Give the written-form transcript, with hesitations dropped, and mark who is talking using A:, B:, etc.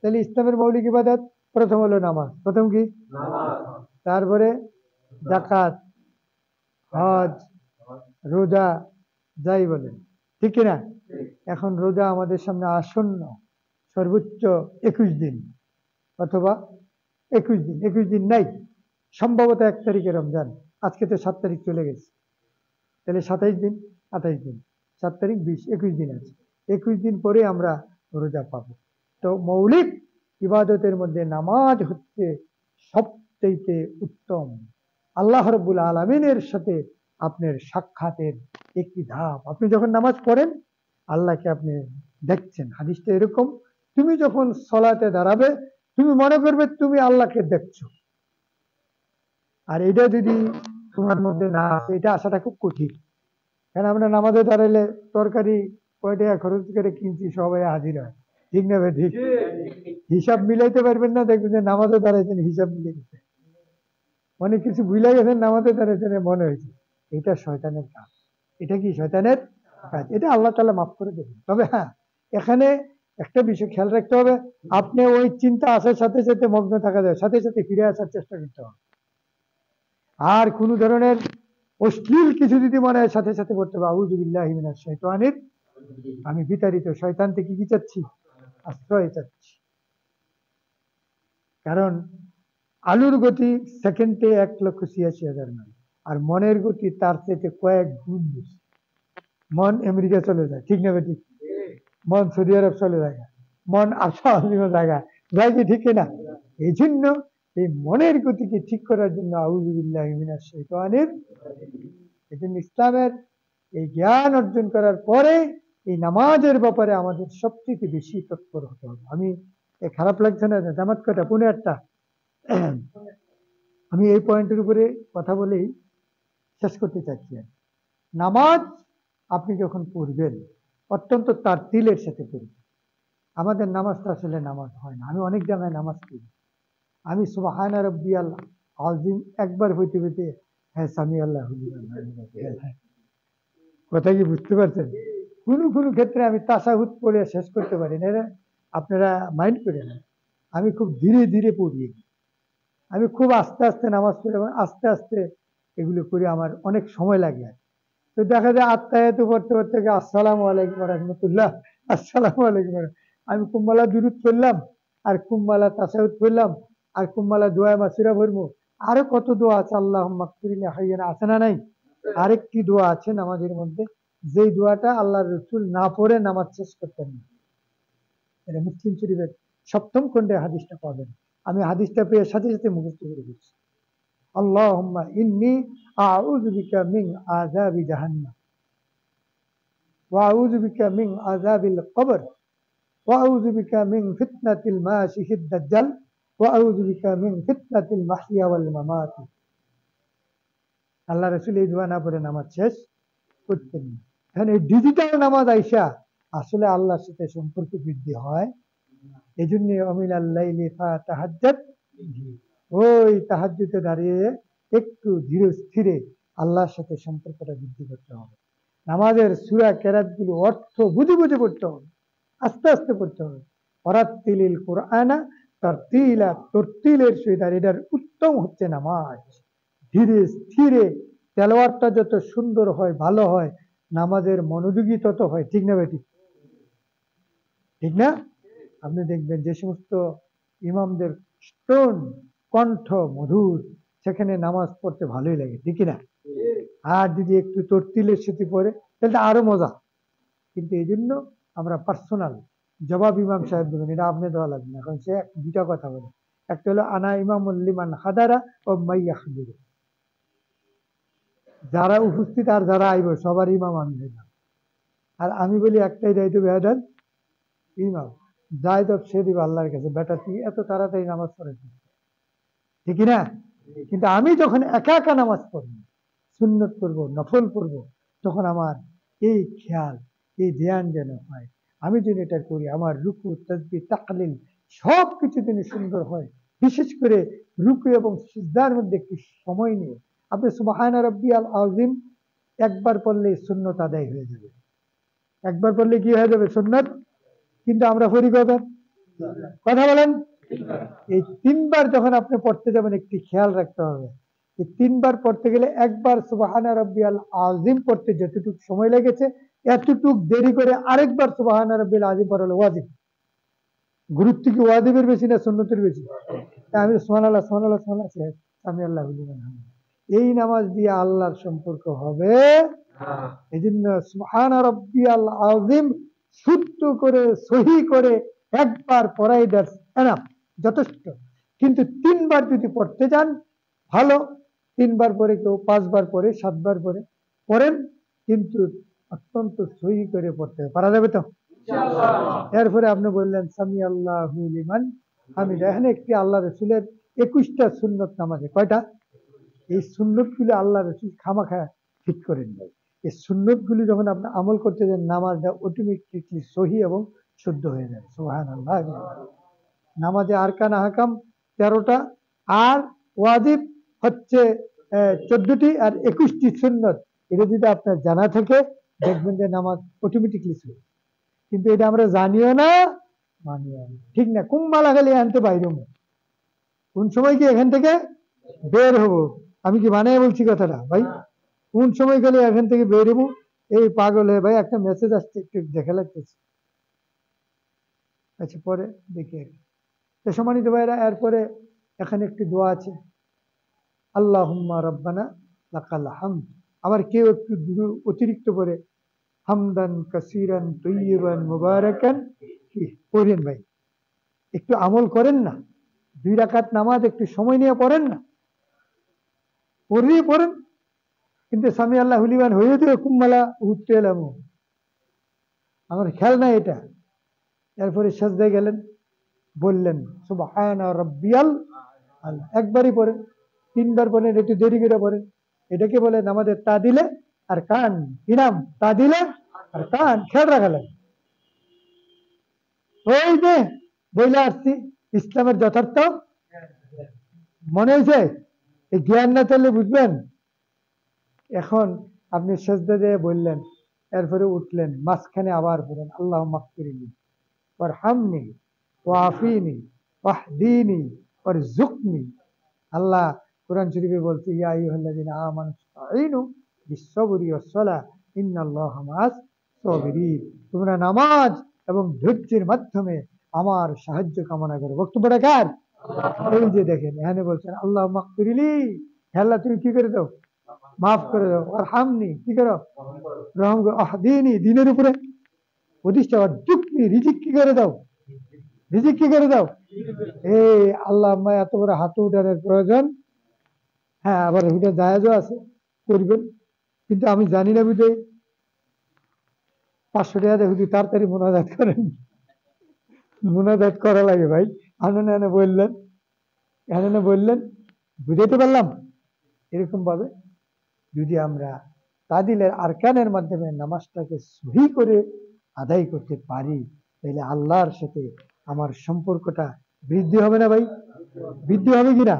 A: তাহলে ইসলামের মৌলিক ইবাদত প্রথম হলো নামাজ। প্রথম কি? তারপরে যাকাত, হজ, রোজা, যাই বলেন, ঠিক কিনা? এখন রোজা আমাদের সামনে আসন্ন, সর্বোচ্চ 21 দিন অথবা 21 দিন, 21 দিন নাই, সম্ভবত 1 তারিখে রমজান, আজকে তো 7 তারিখ চলে গেছে, তাহলে 27 দিন, 28 দিন, 7 তারিখ 20, 21 দিন আছে। 21 দিন পরে আমরা রোজা পাবো। তো মৌলিক ইবাদতের মধ্যে নামাজ হচ্ছে সবচেয়ে উত্তম। আল্লাহ রাব্বুল আলামিনের সাথে আপনার সাক্ষাতের একটি ধাপ। আপনি যখন নামাজ পড়েন আল্লাহকে আপনি দেখছেন। হাদিসটা এরকম, তুমি যখন সলাতে দাঁড়াবে তুমি মনে করবে তুমি আল্লাহকে দেখছো। আর এটা যদি তোমার মধ্যে না আসে, এটা আসাটা খুব কঠিন। কারণ আমরা নামাজে দাঁড়াইলে তরকারি কয় টাকা খরচ করে কিনছি সবাই হাজির হয়, ঠিক না ভাই? ঠিক। হিসাব মিলাইতে পারবেন না, দেখবেন যে নামাজে দাঁড়াইছেন হিসাব মিলে গেছে, অনেক কিছু ভুলে গেছেন নামাজে দাঁড়াইছেন মনে হয়েছে। এটা শয়তানের কাজ। এটা কি শয়তানের কাজ? এটা আল্লাহ তাআলা মাফ করে দেবেন। তবে হ্যাঁ, এখানে একটা বিষয় খেয়াল রাখতে হবে, আপনি ওই চিন্তা আসার সাথে সাথে মগ্ন থাকা যায়, সাথে সাথে ফিরে আসার চেষ্টা করতে হবে। আর কোন ধরনের অশ্লীল কিছু যদি মনে হয় সাথে সাথে করতে হবে আউযু বিল্লাহি মিনাশ শাইতানির, আমি বিতাড়িত শয়তান থেকে কি চাচ্ছি? আশ্রয় চাচ্ছি। কারণ আলুর গতি সেকেন্ডে 1,86,000 মাইল, আর মনের গতি তার থেকে কয়েক গুণ বেশি। মন আমেরিকা চলে যায়, ঠিক না ঠিক? মন সৌদি আরব চলে যায়, মন বিভিন্ন জায়গায় যায় কি, ঠিক না? এই জন্য এই মনের গতিকে ঠিক করার জন্য আউযু বিল্লাহি মিনাশ শাইতানির, এই জন্য ইসলামের এই জ্ঞান অর্জন করার পরে এই নামাজের ব্যাপারে আমাদের সবচেয়ে বেশি তৎপর হতে হবে। আমি খারাপ লাগছে না, জামাত কটা? 8:30। আমি এই পয়েন্টের উপরে কথা বলেই শেষ করতে চাচ্ছি। নামাজ আপনি যখন পড়বেন অত্যন্ত তার তিলের সাথে পড়বেন। আমাদের নামাজটা আসলে নামাজ হয় না। আমি অনেক জায়গায় নামাজ পড়ি, আমি সুবহানা রাব্বিয়াল আযীম একবার হইতে হইতে হ্যাঁ সামি আল্লাহু লিমান হামিদাহু, কথা কি বুঝতে পারছেন? কোনো ক্ষেত্রে আমি তাশাহুদ পড়ে শেষ করতে পারি না, আপনারা মাইন্ড করেন না। আমি খুব ধীরে ধীরে পড়ি, আমি খুব আস্তে আস্তে নামাজ পড়ি এবং আস্তে আস্তে এগুলো করি, আমার অনেক সময় লাগে। তো দেখা যায় আত্মায়াত পড়তে পড়তে আসসালামু আলাইকুম ওয়া রাহমাতুল্লাহ, আসসালামু আলাইকুম, আমি কুম্বালা দুরূদ পড়লাম, আর কুম্বালা তাশাহুদ পড়লাম, আর কুম্বালা দোয়া মাসুরা পড়বো, আরো কত দোয়া আছে, আল্লাহুম্মা গফিরলি হাইয়ানা, আছে না নাই? আরেকটি দোয়া আছে নামাজের মধ্যে, যেই দোয়াটা আল্লাহর রাসূল না পড়ে নামাজ শেষ করতেন না। এটা মুসলিম শরীফের 7ম খণ্ডে হাদিসটা পাবেন। আমি হাদিসটা পেয়ে সাথে সাথে মুখস্থ করে দিচ্ছি। আল্লাহুম্মা ইন্নী আউযু বিকা মিন আযাবি জাহান্নাম ওয়া আউযু বিকা মিন আযাবিল কবর ওয়া আউযু বিকা মিন ফিতনাতিল মাসিহিদ দাজ্জাল ওয়া আউযু বিকা মিন ফিতনাতিল মাহইয়া ওয়াল মামাত। আল্লাহ রাসূল এই দোয়া না পড়ে নামাজ শেষ করতেন না। এখন এই ডিজিটাল নামাজ আইসা আসলে আল্লাহর সাথে সম্পর্ক বৃদ্ধি হয়। এই জন্য আমিনাল লাইলি ফাতাহাজ্জাত, ওই তাহাজ্জুদে দাঁড়িয়ে একটু ধীরে স্থিরে আল্লাহর সাথে সম্পর্কটা বৃদ্ধি করতে হবে। নামাজের সূরা কেরাতগুলো অর্থ বুঝে বুঝে পড়তে হবে, আস্তে আস্তে পড়তে হবে। ওয়ারাত্তিলিল কুরআনা তারতিলা, তরতিলের সহিত। আর এটার উত্তম হচ্ছে নামাজ ধীরে স্থিরে, তেলাওয়াতটা যত সুন্দর হয়, ভালো হয়, নামাজের মনোযোগী তত হয়, ঠিক না বেটি? ঠিক না? আপনি দেখবেন যে সমস্ত ইমামদের স্টোন কণ্ঠ মধুর, সেখানে নামাজ পড়তে ভালোই লাগে, ঠিক না? আর যদি একটু তরতিলের সাথে পড়ে তাহলে আরো মজা। কিন্তু এই জন্য আমরা পার্সোনাল জবাব ইমাম সাহেব দেবেন, এটা আপনি দেওয়া লাগবে না। এখন সে দুটা কথা বলে, একটা হলো আনা ইমামুল লিমান হাদারা ও মাইয়া হাদিরা, যারা উপস্থিত আর যারা আইব সবার ইমাম আমি হইলাম। আর আমি বলি একটাই দায়িত্ব, বেয়াদান ইমাম যাই তো সে দিব আল্লাহর কাছে, বেটা তুই এত তাড়াতাড়ি নামাজ পড়েছিস, ঠিক না? কিন্তু আমি যখন একা একা নামাজ পড়বো, সুন্নত করবো, নফল করবো, তখন আমার এই খেয়াল, এই ধ্যান যেন হয় আমি যেন এটা করি, আমার রুকু তাসবিহ তাকলিল সব কিছু যেন সুন্দর হয়। বিশেষ করে রুকু এবং সিজদার মধ্যে একটু সময় নিয়ে আপনি সুবহানা রাব্বিয়াল আযীম একবার পড়লে সুন্নত আদায় হয়ে যাবে, একবার পড়লে কি হয়ে যাবে? সুন্নত। কিন্তু আমরা পড়ি কখন? কথা বলেন। এই তিনবার যখন আপনি পড়তে যাবেন একটি খেয়াল রাখতে হবে, এই তিনবার পড়তে গেলে একবার সুবহানা রাব্বিয়াল আযীম পড়তে যতটুকু সময় লেগেছে এতটুক দেরি করে আরেকবার সুবহানা রাব্বিয়াল আযীম পড়া হলো ওয়াজিব। গুরুত্ব কি ওয়াজিবের বেশি না সুন্নতের বেশি? আমি সুবহানাল্লাহ সুবহানাল্লাহ সুবহানাল্লাহ শেষ, আমি আল্লাহু লিমান হামিদ। এই নামাজ দিয়ে আল্লাহর সম্পর্ক হবে। এই জন্য সুবহানা রাব্বিয়াল আযীম শুদ্ধ করে সহি করে একবার পড়াই দ্যাটস এনাফ, যথেষ্ট। কিন্তু তিনবার যদি পড়তে যান ভালো, তিনবার পরে কেউ পাঁচবার পরে সাতবার পরে পড়েন, কিন্তু অত্যন্ত সহি করে পড়তে পারা যাবে তো? এরপরে আপনি বললেন সামি আল্লাহু লিমান হামিদা। এখানে একটি আল্লাহ রসুলের 21টা সুন্নত নামাজে কয়টা? এই সুন্নত গুলি আল্লাহ রসুল খামাখা ঠিক করেন নাই। এই সুন্নত গুলি যখন আপনি আমল করতে যান নামাজটা অটোমেটিকলি সহি এবং শুদ্ধ হয়ে যায়। সুবহানাল্লাহ। নামাজে আরকান আহকাম 13টা, আর ওয়াজিব হচ্ছে 14টি, আর 21টি সুন্নত। এটা যদি আপনার জানা থাকে দেখবেন যে নামাজ অটোমেটিকলি সহি। কিন্তু এটা আমরা জানিও না মানিও না, ঠিক না? কুম্বালা খালি আনতে বাইরে, কোন সময় কি এখান থেকে বের হবো? আমি কি বানায় বলছি কথাটা ভাই? কোন সময় গেলে এখান থেকে বের হবো? এই পাগল হয়ে ভাই একটা মেসেজ আসছে, একটু দেখা লাগতেছে। আচ্ছা পরে দেখি। সম্মানিত ভাইরা, এরপরে এখানে একটি দোয়া আছে, আল্লাহুম্মা রাব্বানা লাকাল হামদ। আবার কেউ একটু অতিরিক্ত করে হামদান কাসিরান তৈয়িবান মুবারাকান পড়েন ভাই, একটু আমল করেন না। 2 রাকাত নামাজ একটু সময় নিয়ে পড়েন না, পড়েন। কিন্তু সামি আল্লাহু লিমান হয়ে তো কুম্মালা উঠতে এলাম, আমার খেয়াল নাই এটা। এরপরে সাজদায় গেলেন, বললেন সুবহানা রাব্বিয়াল আলা, একবারই পড়েন। 3বার পড়েন, একটু দেরি করে পড়েন। এটাকে বলে আমাদের তা দিলে আর কান, ইনাম তা দিলে আর কান, খেয়াল রাখালেন। ওই যে বইলে আসছি ইসলামের যথার্থ মনে হয়েছে, এই জ্ঞান না চললে বুঝবেন। এখন আপনি সেজদা দিয়ে বললেন, এরপরে উঠলেন, মাঝখানে আবার বলেন আল্লাহ মাগফিরলি ওয়ারহামনি ওয়াফিনি ওয়াহদিনি ওয়ারযুকনি। আল্লাহ কোরআন শরীফে বলছে ইয়া আইয়ুহাল্লাযিনা আমানু ইসতাঈনু বিস-সাবরি ওয়াস-সালাহ ইন্নাল্লাহা মাআস সাবিরিন। তোমরা নামাজ এবং ধৈর্যের মাধ্যমে আমার সাহায্য কামনা করো। বক্তব্যটা কার? এই যে দেখেন এখানে বলছেন আল্লাহ মাগফিরলি, আল্লাহ তুমি কি করে দাও, মাফ করে দাও। আর হামনি কি করো, রহম করো। আহদিনি দিনের উপরে প্রতিষ্ঠা, যুক্তি রিজিক কি করে দাও, রিজিক কি করে দাও। এই আল্লাহ এত বড় হাত উঠানোর প্রয়োজন? হ্যাঁ, আবার এটা জায়েজও আছে, করবেন। কিন্তু আমি জানি না বুঝে 500 টাকা দিয়ে হুজুর তাড়াতাড়ি মোনাজাত করেন, মোনাজাত করা লাগে ভাই। আনন্দ বললেন, এখানে বললেন, বুঝাইতে পারলাম? এরকম ভাবে যদি আমরা তাদিলের আরকানের মাধ্যমে নামাজটাকে সহি করে আদায় করতে পারি, তাহলে আল্লাহর সাথে আমার সম্পর্কটা বৃদ্ধি হবে না ভাই? বৃদ্ধি হবে কিনা?